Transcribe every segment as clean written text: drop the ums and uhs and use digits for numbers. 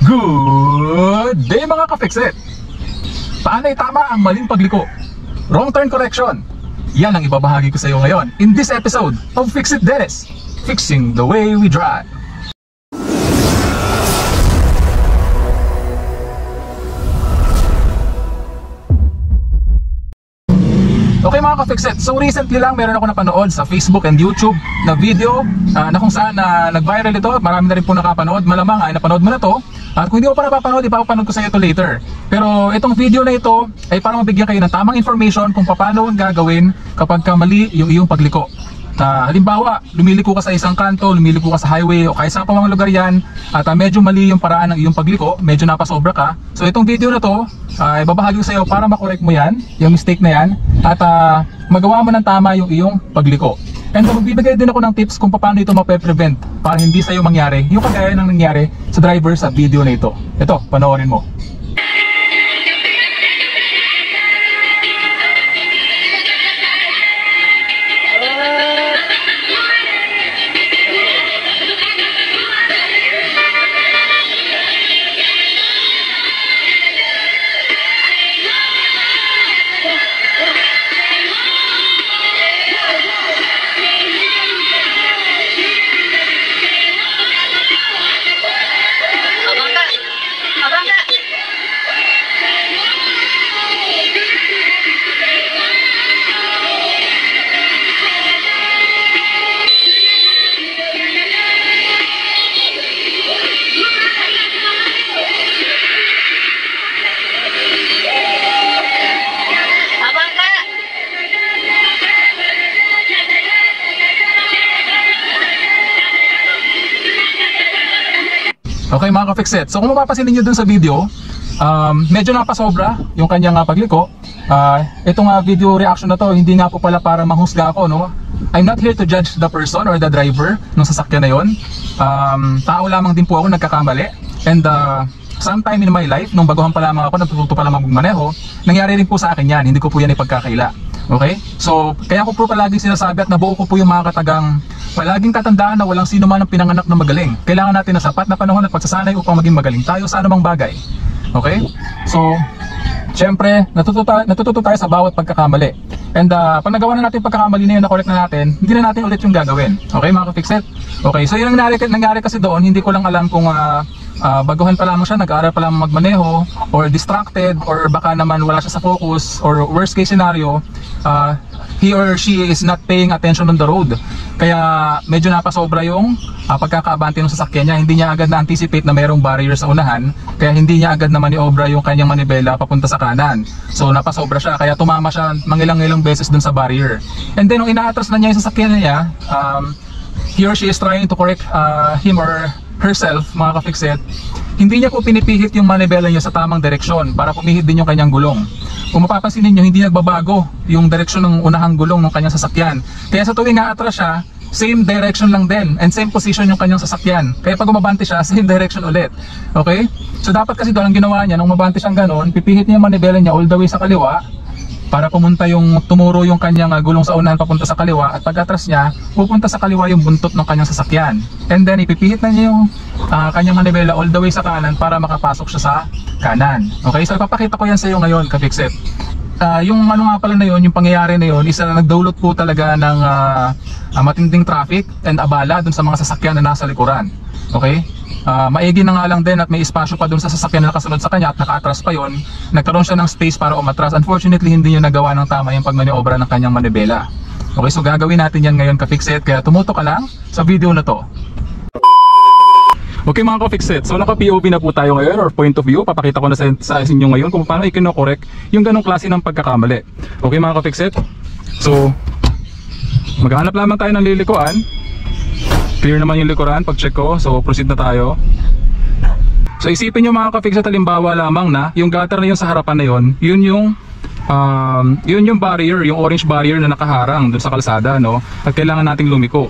Good day mga ka-Fixit! Paano itama ang maling pagliko? Wrong turn correction. Yan ang ibabahagi ko sa iyo ngayon in this episode of Fixit Dennis, fixing the way we drive. Okay mga ka-Fixit, so recently lang meron ako napanood sa Facebook and YouTube na video na kung saan nag-viral ito. Marami na rin po nakapanood, malamang ay napanood mo na to. At kung hindi mo pa napapanood, ipapanood ko sa iyo ito later. Pero itong video na ito ay para mabigyan kayo ng tamang information kung paano ang gagawin kapag mali yung iyong pagliko. Halimbawa, lumiliko ka sa isang kanto, lumiliko ka sa highway o kahit sa pang mga lugar yan at medyo mali yung paraan ng iyong pagliko, medyo napasobra ka. So itong video na to, ibabahagi ko sa iyo para makorek mo yan, yung mistake na yan, at magawa mo ng tama yung iyong pagliko. And magbibigay din ako ng tips kung paano ito mape-prevent para hindi sa iyo mangyari yung kagaya ng nangyari sa driver sa video na ito. Ito, panoorin mo. Okay mga ka-Fixit, so kung mapapansin niyo dun sa video, medyo napasobra yung kanyang pagliko. Itong video reaction na to, hindi nga po pala para manghusga ako, no? I'm not here to judge the person or the driver ng sasakyan na yon. Tao lamang din po ako, nagkakamali. And sometime in my life, nung baguhan pa lamang ako, natututo pa lamang magmaneho, nangyari rin po sa akin yan, hindi ko po yan ipagkakaila. Okay? So, kaya ko po palaging sinasabi at nabuo ko po yung mga katagang palaging tatandaan na walang sino man ang pinanganak na magaling. Kailangan natin na sapat na panahon at pagsasanay upang maging magaling tayo sa anumang bagay. Okay? So, syempre, natututo tayo sa bawat pagkakamali. And pag nagawa na natin pagkakamali na yun, na-correct na natin, hindi na natin ulit yung gagawin. Okay mga ka-Fixit? Okay, so yung nangyari kasi doon, hindi ko lang alam kung baguhan pa lamang siya, nag-aaral pa lamang magmaneho, or distracted, or baka naman wala siya sa focus, or worst case scenario, he or she is not paying attention on the road. Kaya medyo napasobra yung pagkakaabante ng sasakyan niya. Hindi niya agad na-anticipate na mayroong barrier sa unahan, kaya hindi niya agad na maniobra yung kanyang manibela papunta sa kanan. So napasobra siya, kaya tumama siya mangilang-ilang beses dun sa barrier. And then nung inaatras na niya yung sasakyan niya, he or she is trying to correct him or herself, mga ka-Fixit, hindi niya po pinipilit yung manibela niya sa tamang direksyon para pumihit din yung kanyang gulong. Kung mapapansin niyo, hindi nagbabago yung direksyon ng unahang gulong ng kanyang sasakyan. Kaya sa tuwing naatras siya, same direction lang din and same position yung kanyang sasakyan. Kaya pag umabante siya, same direction ulit. Okay? So dapat kasi doon ang ginawa niya, nung umabante siyang ganon, pipihit niya yung manibela niya all the way sa kaliwa para pumunta tumuro yung kanyang gulong sa unahan papunta sa kaliwa, at pag atras niya, pupunta sa kaliwa yung buntot ng kanyang sasakyan. And then ipipihit na niya yung kanyang manibela all the way sa kanan para makapasok siya sa kanan. Okay, so ipapakita ko yan sa iyo ngayon, ka-Fixit. Yung ano nga pala na yun, yung pangyayari na yun, isa na nagdulot po talaga ng matinding traffic and abala dun sa mga sasakyan na nasa likuran. Okay? Maigi na nga lang din at may espasyo pa dun sa sasakyan na nakasunod sa kanya at nakaatras pa yon. Nagkaroon siya ng space para umatras. Unfortunately, hindi niya nagawa ng tama yung pagmaniobra ng kanyang manibela. Okay, so gagawin natin yan ngayon, ka-Fixit, kaya tumuto ka lang sa video na to. Okay mga ka-Fixit, so naka-POV na po tayo ngayon, or point of view. Papakita ko na sa inyo ngayon kung paano i-correct yung ganong klase ng pagkakamali. Okay mga ka-Fixit, so maghanap lamang tayo ng lilikuan. Clear naman yung likuran, pag-check ko, so proceed na tayo. So isipin nyo mga ka-Fixit, halimbawa lamang na yung gutter na yun sa harapan na yun, yun yung barrier, yung orange barrier na nakaharang dun sa kalsada, no? At kailangan nating lumiko.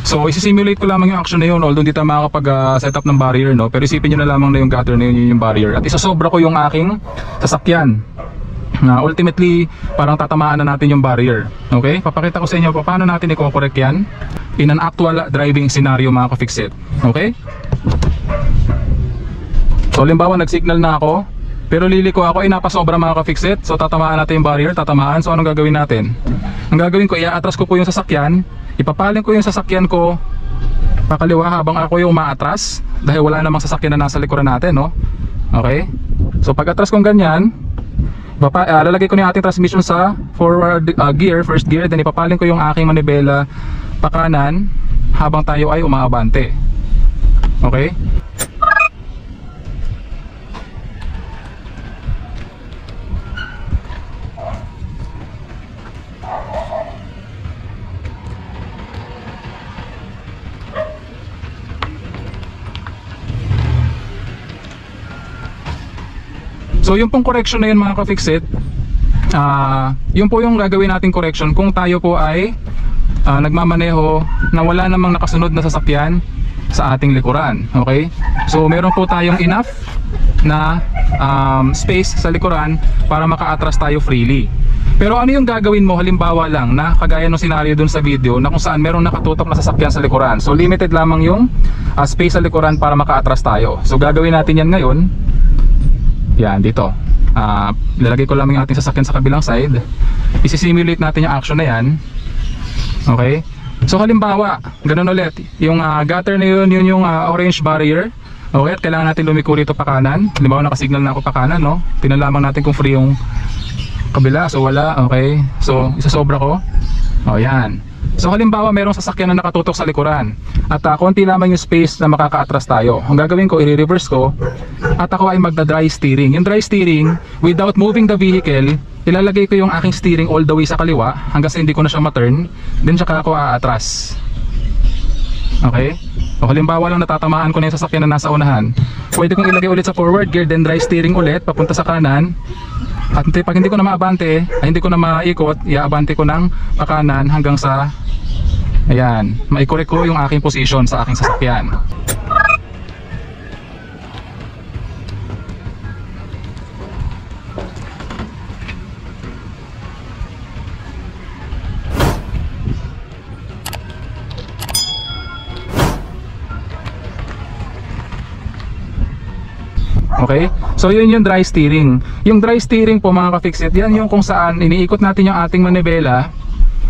So isi-simulate ko lamang yung action na yun, although hindi tayo makakapag-set up ng barrier, no? Pero isipin nyo na lamang na yung gutter na yun yung barrier. At isasobra ko yung aking sasakyan. Ultimately, parang tatamaan na natin yung barrier. Okay? Papakita ko sa inyo paano natin i-correct yan in an actual driving scenario mga ka-Fixit. Okay? So halimbawa nag-signal na ako, pero liliko ako, napasobra mga ka-fixit. So tatamaan natin yung barrier, tatamaan. So anong gagawin natin? Ang gagawin ko, i-atras ko po yung sasakyan, ipapaling ko yung sasakyan ko pakaliwa habang ako yung umaatras dahil wala namang sasakyan na nasa likuran natin, no? Okay? So pag atras kong ganyan, lalagay ko na yung ating transmission sa forward gear, first gear, then ipapaling ko yung aking manibela pakanan habang tayo ay umaabante. Okay? So yung pong correction na yun mga ka-fixit, yun po yung gagawin nating correction kung tayo po ay nagmamaneho na wala namang nakasunod na sasakyan sa ating likuran. Okay? So meron po tayong enough na space sa likuran para maka-atras tayo freely. Pero ano yung gagawin mo halimbawa lang na kagaya ng senaryo dun sa video na kung saan merong nakatutok na sasakyan sa likuran. So limited lamang yung space sa likuran para maka-atras tayo. So gagawin natin yan ngayon. Yan, dito lalagay ko lang yung ating sasakyan sa kabilang side. Isi-simulate natin yung action na yan. Okay? So halimbawa, ganun ulit. Yung gutter na yun, yun yung orange barrier. Okay, at kailangan natin lumiko rito pa kanan. Halimbawa nakasignal na ako pa kanan, no? Tingnan lamang natin kung free yung kabila. So wala, okay. So isasobra ko. O yan. So halimbawa merong sasakyan na nakatutok sa likuran at konti lamang yung space na makaka-atras tayo. Ang gagawin ko, i-reverse ko at ako ay magda-dry steering. Yung dry steering, without moving the vehicle, ilalagay ko yung aking steering all the way sa kaliwa hanggang sa hindi ko na siya ma-turn, then saka ako aatras. Okay? O halimbawa lang natatamaan ko na yung sasakyan na nasa unahan, pwede kong ilagay ulit sa forward gear, then dry steering ulit papunta sa kanan. At pag hindi ko na maabante, hindi ko na maikot, iaabante ko ng pakanan hanggang sa ayan, maikorek ko yung aking position sa aking sasakyan. Okay? So yun yung dry steering. Yung dry steering po mga ka-fixit, yan yung kung saan iniikot natin yung ating manibela,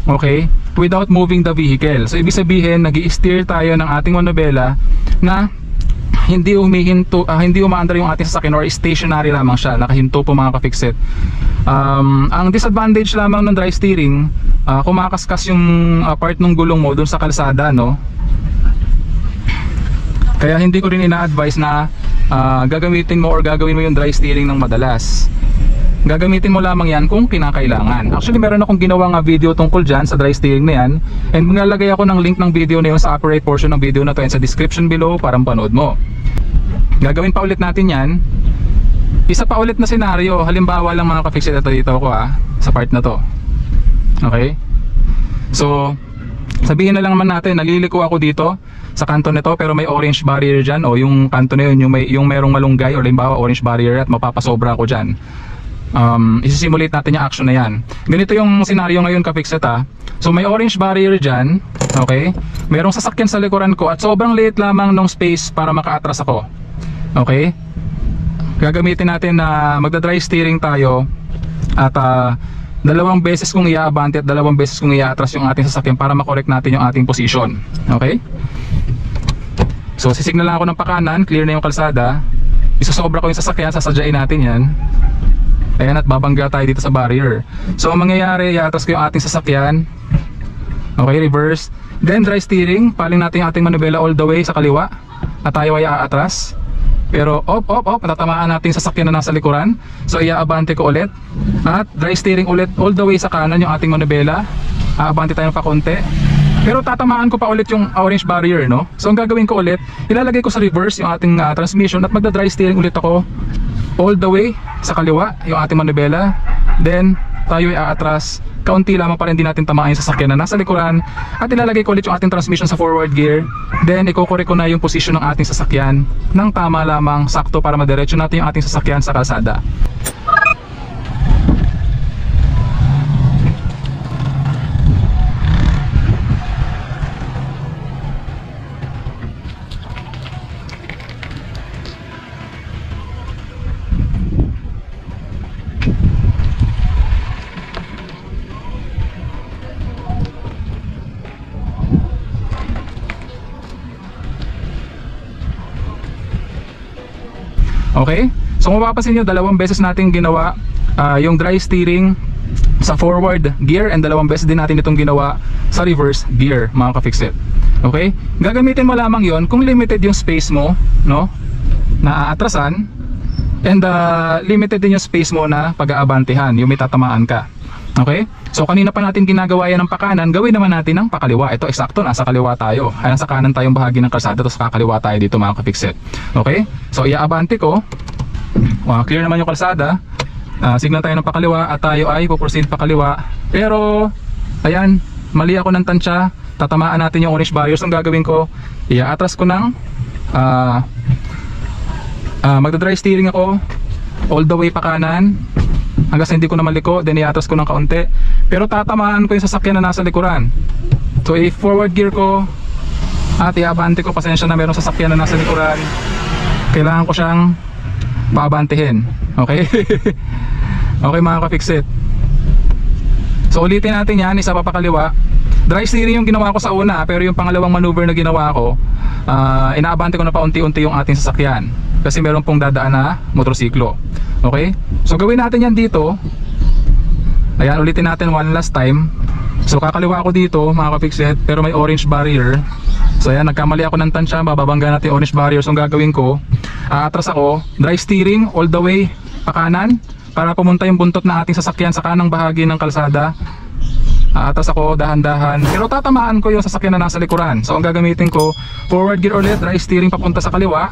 okay, without moving the vehicle. So ibig sabihin, nag-i-steer tayo ng ating manibela na hindi humihinto, hindi umaandar yung ating sasakyan or stationary lamang siya, nakahinto po mga ka-fixit. Ang disadvantage lamang ng dry steering, kumakaskas yung part ng gulong mo dun sa kalsada, no? Kaya hindi ko rin ina-advise na gagamitin mo or gagawin mo yung dry steering ng madalas. Gagamitin mo lamang yan kung kinakailangan. Actually meron akong ginawang video tungkol dyan sa dry steering na yan, and maglalagay ako ng link ng video na yun sa upper right portion ng video na to and sa description below para mapanood mo. Gagawin pa ulit natin yan. Isa pa ulit na senaryo, halimbawa lang mga ka-fixit, ito dito ako sa part na to. Okay? So sabihin na lang naman natin, naliliko ako dito sa kanto nito pero may orange barrier dyan, o yung kanto na yun, yung merong malunggay o halimbawa orange barrier at mapapasobra ako dyan. Isisimulate natin yung action na yan. Ganito yung senaryo ngayon ka-fixit So may orange barrier dyan, okay? Merong sasakyan sa likuran ko at sobrang liit lamang ng space para maka-atras ako. Okay? Gagamitin natin na magda-dry steering tayo at dalawang beses kong iaabante at dalawang beses kong iaatras yung ating sasakyan para makorek natin yung ating position. Okay? So sisignal lang ako ng pakanan, clear na yung kalsada. Isasobra ko yung sasakyan, sasadyain natin yan. Ayan, at babangga tayo dito sa barrier. So ang mangyayari, iaatras ko yung ating sasakyan. Okay, reverse. Then dry steering, paling natin yung ating manibela all the way sa kaliwa at tayo ay aatras. Pero natatamaan natin sa sasakyan na nasa likuran. So iaabante ko ulit. At dry steering ulit all the way sa kanan yung ating manibela. Aabante tayo pa konti. Pero tatamaan ko pa ulit yung orange barrier, no? So ang gagawin ko ulit, ilalagay ko sa reverse yung ating transmission at magda-dry steering ulit ako all the way sa kaliwa yung ating manibela. Then tayo ay aatras. Kaunti lamang para hindi natin tamaan yung sasakyan na nasa likuran. At ilalagay ko ulit yung ating transmission sa forward gear. Then ikokorek ko na yung position ng ating sasakyan ng tama lamang, sakto, para madiretso natin yung ating sasakyan sa kalsada. Okay? So kung mapapansin nyo, 2 beses natin ginawa yung dry steering sa forward gear, and 2 beses din natin itong ginawa sa reverse gear, mga ka-fixit. Okay? Gagamitin mo lamang yon kung limited yung space mo, no, na aatrasan, and limited din yung space mo na pag-aabantehan, yung may tatamaan ka. Okay? So kanina pa natin ginagawa yan ng pakanan, gawin naman natin ng pakaliwa. Ito eksakto, nasa kaliwa tayo. Ay, nasa kanan tayong bahagi ng kalsada, tapos kakaliwa tayo dito, mga ka-fixit. Okay? So iaabante ko. Clear naman yung kalsada. Signal tayo ng pakaliwa at tayo ay puproceed pakaliwa. Pero ayan, mali ako ng tansya. Tatamaan natin yung orange barriers. Ang gagawin ko, iaatras ko ng magda-dry steering ako all the way pa kanan hanggang sa hindi ko na maliko, then iatras ko ng kaunti, pero tatamaan ko yung sasakyan na nasa likuran. So i-forward gear ko at iabante ko. Pasensya na, merong sasakyan na nasa likuran, kailangan ko siyang paabantehin. Okay? Okay, mga ka-fixit. So ulitin natin yan, isa pa pakaliwa. Dry steering yung ginawa ko sa una, pero yung pangalawang maneuver na ginawa ko, inaabante ko na paunti-unti yung ating sasakyan kasi meron pong dadaan na motorsiklo. Okay? So gawin natin yan dito. Ayan, ulitin natin one last time. So kakaliwa ako dito, mga ka-fixit, pero may orange barrier. So ayan, nagkamali ako ng tansya, bababangga natin yung orange barrier. So ang gagawin ko, aatras ako, dry steering all the way pa kanan para pumunta yung buntot na ating sasakyan sa kanang bahagi ng kalsada. Atas ako dahan-dahan, pero tatamaan ko yung sasakyan na nasa likuran. So ang gagamitin ko, forward gear ulit, dry steering papunta sa kaliwa,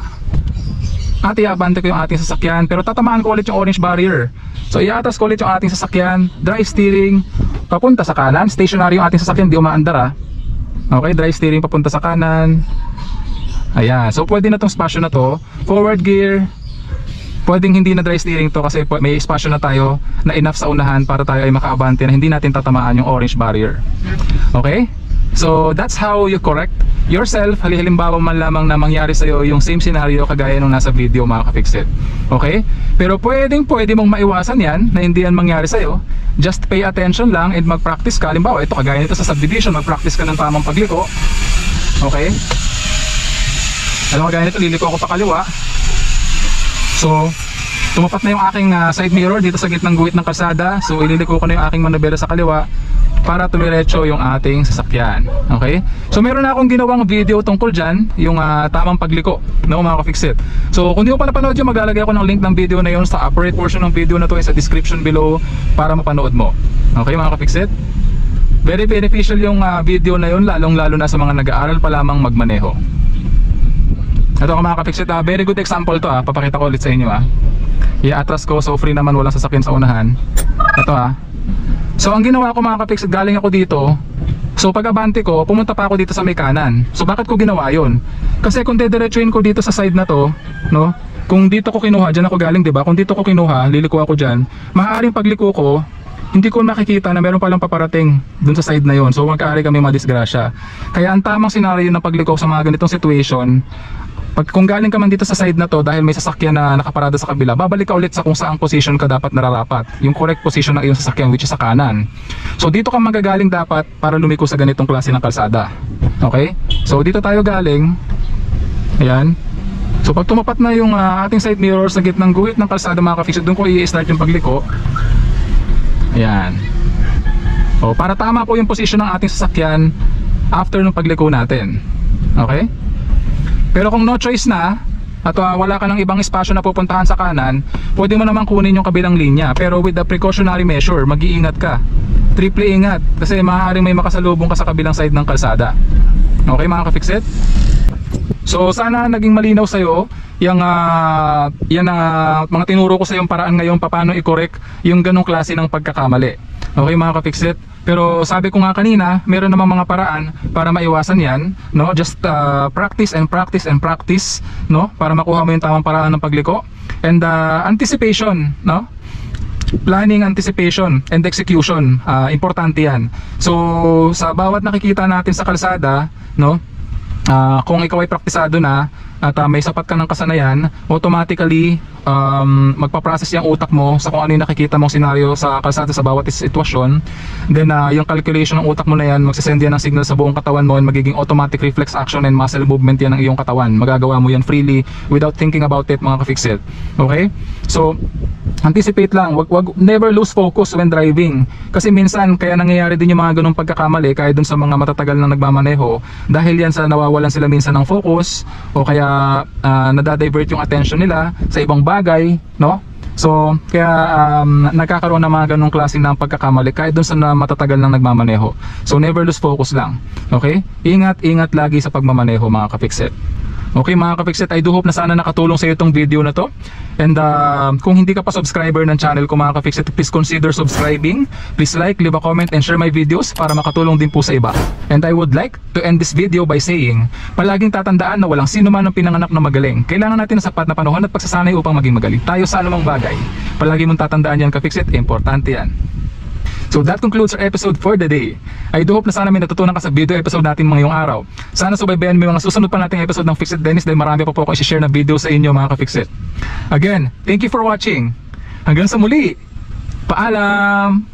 at iabante ko yung ating sasakyan, pero tatamaan ko ulit yung orange barrier. So iatas ko ulit yung ating sasakyan, dry steering papunta sa kanan. Stationary yung ating sasakyan, di umaandar. Okay, dry steering papunta sa kanan. Ayan, so pwede na tong spasyo na to. Forward gear, pwedeng hindi na dry steering to kasi may espasyo na tayo na enough sa unahan para tayo ay makaabante na hindi natin tatamaan yung orange barrier. Okay? So that's how you correct yourself. Halimbawa man lamang na mangyari sa'yo yung same scenario kagaya nung nasa video, mga ka-fixit. Okay? Pero pwede mong maiwasan yan na hindi yan mangyari sa'yo. Just pay attention lang and mag-practice ka. Halimbawa, ito kagaya nito sa subdivision, mag-practice ka ng tamang pagliko. Okay? Alam mo, kagaya nito, liliko ako pa kaliwa. So, tumapat na yung aking side mirror dito sa gitnang guhit ng kalsada. So, ililiko ko na yung aking manubela sa kaliwa para tumiretso yung ating sasakyan. Okay? So, meron na akong ginawang video tungkol dyan, yung tamang pagliko, no, mga ka-fixit. So, kung di mo pa napanood yun, maglalagay ako ng link ng video na yun sa upper right portion ng video na to sa description below para mapanood mo. Okay, mga ka-fixit? Very beneficial yung video na yun, lalong-lalo na sa mga nag-aaral pa lamang magmaneho. Ito, mga ka-fixit, very good example to. Papakita ko ulit sa inyo. I-atras ko, so free naman, walang sasakyan sa unahan. Ito. So ang ginawa ko, mga ka-fixit, galing ako dito. So pag abante ko, pumunta pa ako dito sa may kanan. So bakit ko ginawa yun? Kasi kung dediretsuin ko dito sa side na to, no, kung dito ko kinuha, dyan ako galing, diba? Kung dito ko kinuha, liliko ako dyan, maaaring pagliko ko, hindi ko makikita na meron palang paparating dun sa side na yon. So magkaari kami madisgrasya. Kaya ang tamang senaryo ng pagliko sa mga ganitong situation, kung galing ka man dito sa side na to dahil may sasakyan na nakaparada sa kabila, babalik ka ulit sa kung saang position ka dapat nararapat, yung correct position ng iyong sasakyan, which is sa kanan. So dito ka magagaling dapat para lumiko sa ganitong klase ng kalsada. Okay? So dito tayo galing. Ayan. So pag tumapat na yung ating side mirror sa gitnang guhit ng kalsada, mga ka-fixit, doon ko i-start yung pagliko. Ayan. O, para tama po yung position ng ating sasakyan after ng pagliko natin. Okay? Pero kung no choice na at wala ka ng ibang espasyo na pupuntahan sa kanan, pwede mo naman kunin yung kabilang linya. Pero with the precautionary measure, mag-iingat ka. Triple ingat kasi maaaring may makasalubong ka sa kabilang side ng kalsada. Okay, mga ka-fixit? So sana naging malinaw sa'yo yung mga tinuro ko sa yung paraan ngayon paano i-correct yung ganong klase ng pagkakamali. Okay, mga ka-fixit? Pero sabi ko nga kanina, meron namang mga paraan para maiwasan yan, no? Just practice and practice and practice, no? Para makuha mo yung tamang paraan ng pagliko. And anticipation, no? Planning, anticipation, and execution, importante yan. So sa bawat nakikita natin sa kalsada, no? Kung ikaw ay praktisado na at may sapat ka ng kasanayan, automatically magpaprocess yung utak mo sa kung ano yung nakikita mong senaryo sa kalsada sa bawat sitwasyon. Then yung calculation ng utak mo na yan, magsisend yan ng signal sa buong katawan mo and magiging automatic reflex action and muscle movement yan ng iyong katawan. Magagawa mo yan freely without thinking about it, mga ka-fix it. Okay? So anticipate lang, never lose focus when driving. Kasi minsan kaya nangyayari din yung mga ganung pagkakamali kaya dun sa mga matatagal na nagmamaneho, dahil yan sa nawawalan sila minsan ng focus o kaya nadadivert yung attention nila sa ibang bagay, no? So kaya nagkakaroon ng mga ganung klase ng pagkakamali kahit dun sa matatagal na nagmamaneho. So never lose focus lang. Okay? Ingat lagi sa pagmamaneho, mga ka-fix it. Okay mga ka-fix it, I do hope na sana nakatulong sa iyo itong video na to. And kung hindi ka pa subscriber ng channel ko, mga ka-fix it, please consider subscribing. Please like, leave a comment and share my videos para makatulong din po sa iba. And I would like to end this video by saying, palaging tatandaan na walang sino man ang pinanganak na magaling. Kailangan natin ng sapat na panahon at pagsasanay upang maging magaling tayo sa anumang bagay. Palagi mong tatandaan yan, ka-fix it, importante yan. So that concludes our episode for the day. I do hope na sana may natutunan ka sa video episode natin ngayong araw. Sana subaybayan mo yung mga susunod pa nating episode ng Fix It Dennis dahil marami pa po ako i-share na video sa inyo, mga ka-Fix It. Again, thank you for watching. Hanggang sa muli. Paalam!